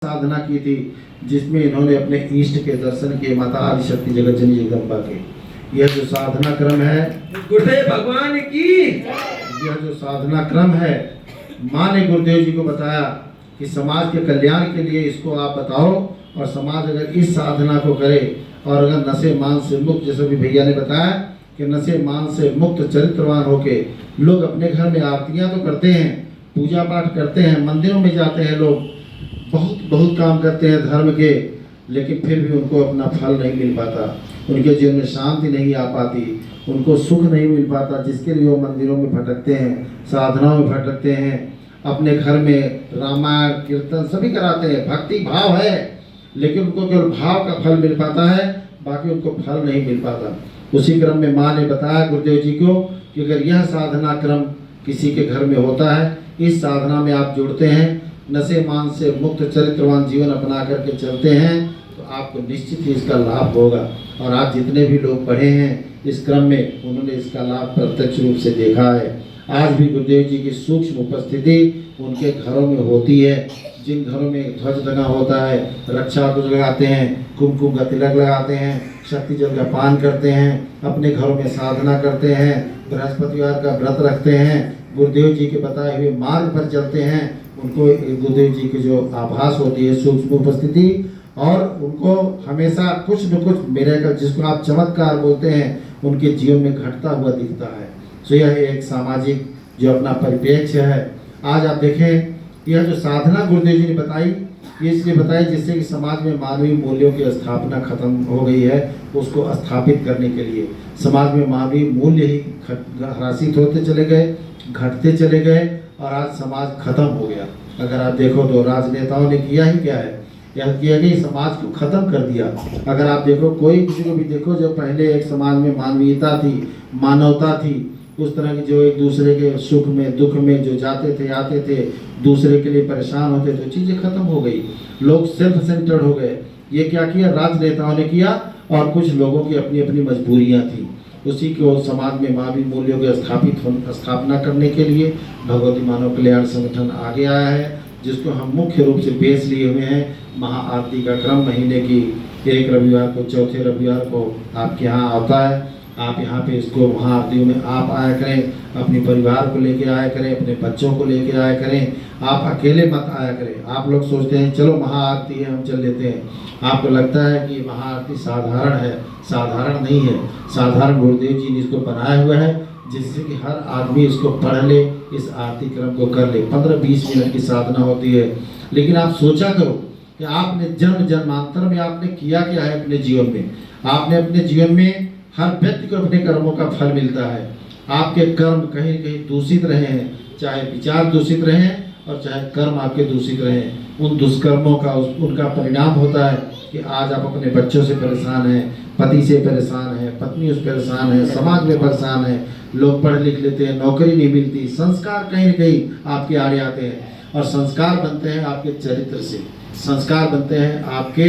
साधना की थी जिसमें इन्होंने अपने इष्ट के दर्शन किए, माता आदिशक्ति जगत जननी जगदम्बा के। यह जो साधना क्रम है, गुरुदेव भगवान की यह जो साधना क्रम है, माँ ने गुरुदेव जी को बताया कि समाज के कल्याण के लिए इसको आप बताओ, और समाज अगर इस साधना को करे और अगर नशे मान से मुक्त, जैसे भी भैया ने बताया कि नशे मान से मुक्त चरित्रवान होके लोग अपने घर में आरतियां तो करते हैं, पूजा पाठ करते हैं, मंदिरों में जाते हैं, लोग बहुत बहुत काम करते हैं धर्म के, लेकिन फिर भी उनको अपना फल नहीं मिल पाता, उनके जीवन में शांति नहीं आ पाती, उनको सुख नहीं मिल पाता, जिसके लिए वो मंदिरों में भटकते हैं, साधनाओं में भटकते हैं, अपने घर में रामायण कीर्तन सभी कराते हैं, भक्ति भाव है, लेकिन उनको केवल भाव का फल मिल पाता है, बाकी उनको फल नहीं मिल पाता। उसी क्रम में माँ ने बताया गुरुदेव जी को कि अगर यह साधना क्रम किसी के घर में होता है, इस साधना में आप जुड़ते हैं, नशे मान से मुक्त चरित्रवान जीवन अपना करके चलते हैं, तो आपको निश्चित ही इसका लाभ होगा। और आज जितने भी लोग पढ़े हैं इस क्रम में, उन्होंने इसका लाभ प्रत्यक्ष रूप से देखा है। आज भी गुरुदेव जी की सूक्ष्म उपस्थिति उनके घरों में होती है। जिन घरों में ध्वज लगा होता है, रक्षा ध्वज लगाते हैं, कुमकुम का तिलक लगाते हैं, शक्ति जल का पान करते हैं, अपने घरों में साधना करते हैं, बृहस्पतिवार का व्रत रखते हैं, गुरुदेव जी के बताए हुए मार्ग पर चलते हैं, उनको गुरुदेव जी की जो आभास होती है सूक्ष्म उपस्थिति, और उनको हमेशा कुछ न कुछ मिरेकल, जिसको आप चमत्कार बोलते हैं, उनके जीवन में घटता हुआ दिखता है। तो यह एक सामाजिक जो अपना परिप्रेक्ष्य है। आज आप देखें, यह जो साधना गुरुदेव जी ने बताई, ये इसलिए बताई जिससे कि समाज में मानवीय मूल्यों की स्थापना खत्म हो गई है, उसको स्थापित करने के लिए समाज में मानवीय मूल्य ही ह्रासित होते चले गए, घटते चले गए, और आज समाज खत्म हो गया। अगर आप देखो तो राजनेताओं ने किया ही क्या है, यह किया कि समाज को खत्म कर दिया। अगर आप देखो, कोई किसी को भी देखो, जो पहले एक समाज में मानवीयता थी, मानवता थी, उस तरह की जो एक दूसरे के सुख में दुख में जो जाते थे आते थे, दूसरे के लिए परेशान होते थे, चीज़ें खत्म हो गई, लोग सेल्फ सेंटर्ड हो गए। ये क्या किया? राजनेताओं ने किया, और कुछ लोगों की अपनी अपनी मजबूरियाँ थी। उसी को समाज में मानवीय मूल्यों के स्थापना करने के लिए भगवती मानव कल्याण संगठन आगे आया है, जिसको हम मुख्य रूप से बेस लिए हुए हैं। महाआरती का क्रम महीने की एक रविवार को, चौथे रविवार को आपके यहाँ आता है। आप यहाँ पे इसको महाआरतियों में आप आया करें, अपने परिवार को लेके आया करें, अपने बच्चों को लेके आया करें, आप अकेले मत आया करें। आप लोग सोचते हैं चलो महाआरती है हम चल लेते हैं, आपको लगता है कि महाआरती साधारण है, साधारण नहीं है। साधारण गुरुदेव जी ने इसको बनाया हुआ है, जिससे कि हर आदमी इसको पढ़ ले, इस आरती क्रम को कर ले। 15-20 मिनट की साधना होती है। लेकिन आप सोचा करो कि आपने जन्म जन्मांतर में आपने किया क्या है अपने जीवन में। आपने अपने जीवन में, हर व्यक्ति को अपने कर्मों का फल मिलता है। आपके कर्म कहीं कहीं दूषित रहे हैं, चाहे विचार दूषित रहे और चाहे कर्म आपके दूषित रहे, उन दुष्कर्मों का उनका परिणाम होता है कि आज आप अपने बच्चों से परेशान हैं, पति से परेशान है, पत्नी से परेशान है, समाज में परेशान है, लोग पढ़ लिख लेते हैं, नौकरी नहीं मिलती, संस्कार कहीं न कहीं आपके आड़े आते हैं। और संस्कार बनते हैं आपके चरित्र से, संस्कार बनते हैं आपके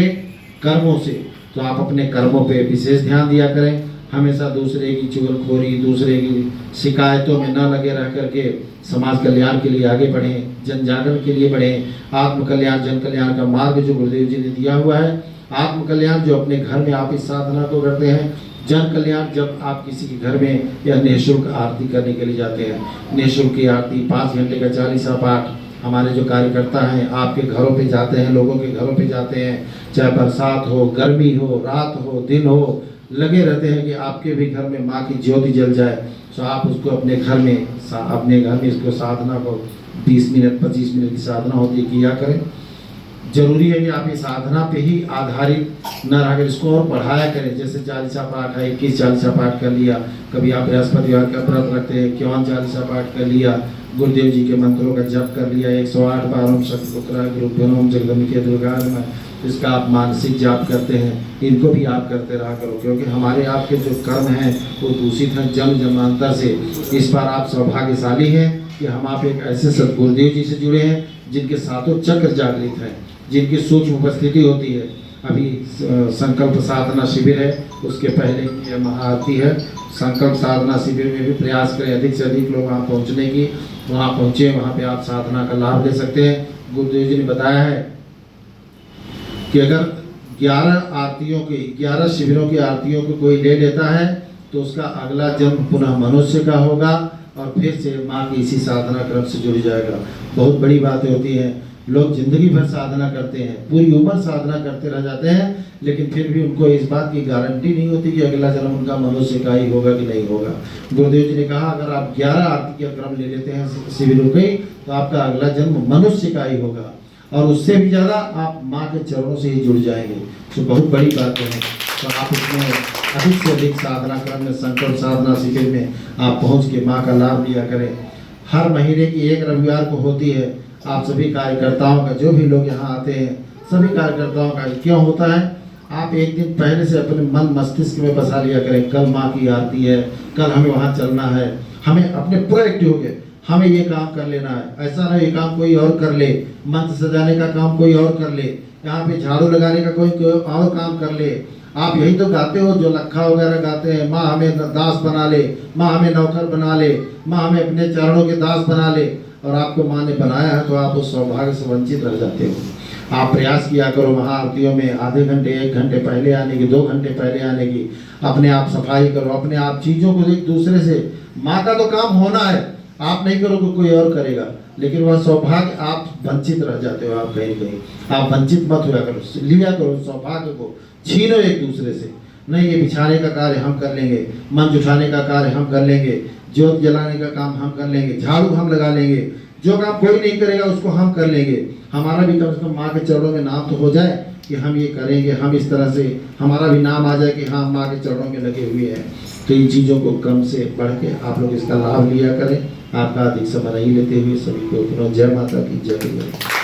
कर्मों से। तो आप अपने कर्मों पे विशेष ध्यान दिया करें। हमेशा दूसरे की चुगलखोरी, दूसरे की शिकायतों में न लगे रह करके समाज कल्याण के लिए आगे बढ़ें, जन जागरण के लिए बढ़ें। आत्म कल्याण, जन कल्याण का मार्ग जो गुरुदेव जी ने दिया हुआ है, आत्म कल्याण जो अपने घर में आप इस साधना को करते हैं, जन कल्याण जब आप किसी के घर में या निःशुल्क आरती करने के लिए जाते हैं। निःशुल्क की आरती, 5 घंटे का चालीसा पाठ, हमारे जो कार्यकर्ता हैं आपके घरों पे जाते हैं, लोगों के घरों पे जाते हैं, चाहे बरसात हो, गर्मी हो, रात हो, दिन हो, लगे रहते हैं कि आपके भी घर में माँ की ज्योति जल जाए। तो आप उसको अपने घर में इसको साधना को 20 मिनट 25 मिनट की साधना होती है, किया करें। जरूरी है कि आप ये साधना पे ही आधारित न रहकर इसको और बढ़ाया करें। जैसे चालीसा पाठ है, 21 चालीसा पाठ कर लिया, कभी आप बृहस्पतिवार का व्रत रखते हैं, 51 चालीसा पाठ कर लिया, गुरुदेव जी के मंत्रों का जप कर लिया, 108 बार ओम शक्तिपुत्राय गुरुभ्यो नमः जगदम्बिके दुर्गाय नमः, इसका आप मानसिक जाप करते हैं, इनको भी आप करते रहा करो। क्योंकि हमारे आपके जो कर्म हैं वो दूषित हैं जन्म जन्मांतर से। इस बार आप सौभाग्यशाली हैं कि हम आप एक ऐसे सद्गुरुदेव जी से जुड़े हैं जिनके सातों चक्र जागृत हैं, जिनकी सूक्ष्म उपस्थिति होती है। अभी संकल्प साधना शिविर है, उसके पहले ये महाआरती है। संकल्प साधना शिविर में भी प्रयास करें अधिक से अधिक लोग वहाँ पहुँचने की, वहाँ पहुँचे, वहाँ पे आप साधना का लाभ ले सकते हैं। गुरुदेव जी ने बताया है कि अगर 11 शिविरों की आरतियों को कोई ले लेता है तो उसका अगला जन्म पुनः मनुष्य का होगा और फिर से माँ की इसी साधना क्रम से जुड़ जाएगा। बहुत बड़ी बातें होती हैं। लोग जिंदगी भर साधना करते हैं, पूरी उम्र साधना करते रह जाते हैं, लेकिन फिर भी उनको इस बात की गारंटी नहीं होती कि अगला जन्म उनका मनुष्य का ही होगा कि नहीं होगा। गुरुदेव जी ने कहा अगर आप 11 आरती का क्रम ले लेते हैं शिविरों के, तो आपका अगला जन्म मनुष्य का ही होगा और उससे भी ज़्यादा आप माँ के चरणों से ही जुड़ जाएंगे। तो बहुत बड़ी बात है। तो आप इसमें अधिक से अधिक साधना क्रम में, संकल्प साधना शिविर में आप पहुँच के माँ का लाभ लिया करें। हर महीने की 1 रविवार को होती है। आप सभी कार्यकर्ताओं का, जो भी लोग यहाँ आते हैं, सभी कार्यकर्ताओं का क्यों होता है, आप एक दिन पहले से अपने मन मस्तिष्क में बसा लिया करें, कल माँ की आरती है, कल हमें वहाँ चलना है, हमें अपने पूरा एक्टिव हो गए, हमें ये काम कर लेना है। ऐसा ना ये काम कोई और कर ले, मंच सजाने का काम कोई और कर ले, यहाँ पे झाड़ू लगाने का कोई और काम कर ले। आप यही तो गाते हो जो लखा वगैरह गाते हैं, माँ हमें दास बना ले, माँ हमें नौकर बना ले, माँ हमें अपने चरणों के दास बना ले। और आपको माँ ने बनाया है तो आप उस सौभाग्य से वंचित रह जाते हो। आप प्रयास किया करो महाआरतियों में आधे घंटे 1 घंटे पहले आने की, 2 घंटे पहले आने की। अपने आप सफाई करो, अपने आप चीज़ों को एक दूसरे से, माँ का तो काम होना है, आप नहीं करोगे कोई और करेगा, लेकिन वह सौभाग्य आप वंचित रह जाते हो। आप कहीं कहीं आप वंचित मत हुआ करो, लिया करो सौभाग्य को, छीनो एक दूसरे से। नहीं, ये बिछाने का कार्य हम कर लेंगे, मंच उठाने का कार्य हम कर लेंगे, ज्योत जलाने का काम हम कर लेंगे, झाड़ू हम लगा लेंगे, जो काम कोई नहीं करेगा उसको हम कर लेंगे। हमारा भी कम से कम माँ के चरणों में नाम तो हो जाए कि हम ये करेंगे, हम इस तरह से हमारा भी नाम आ जाए कि हाँ माँ के चरणों में लगे हुए हैं। तो इन चीज़ों को क्रम से बढ़ के आप लोग इसका लाभ लिया करें। आपका अधिक समय नहीं लेते हुए सभी को पुनः जय माता की जय।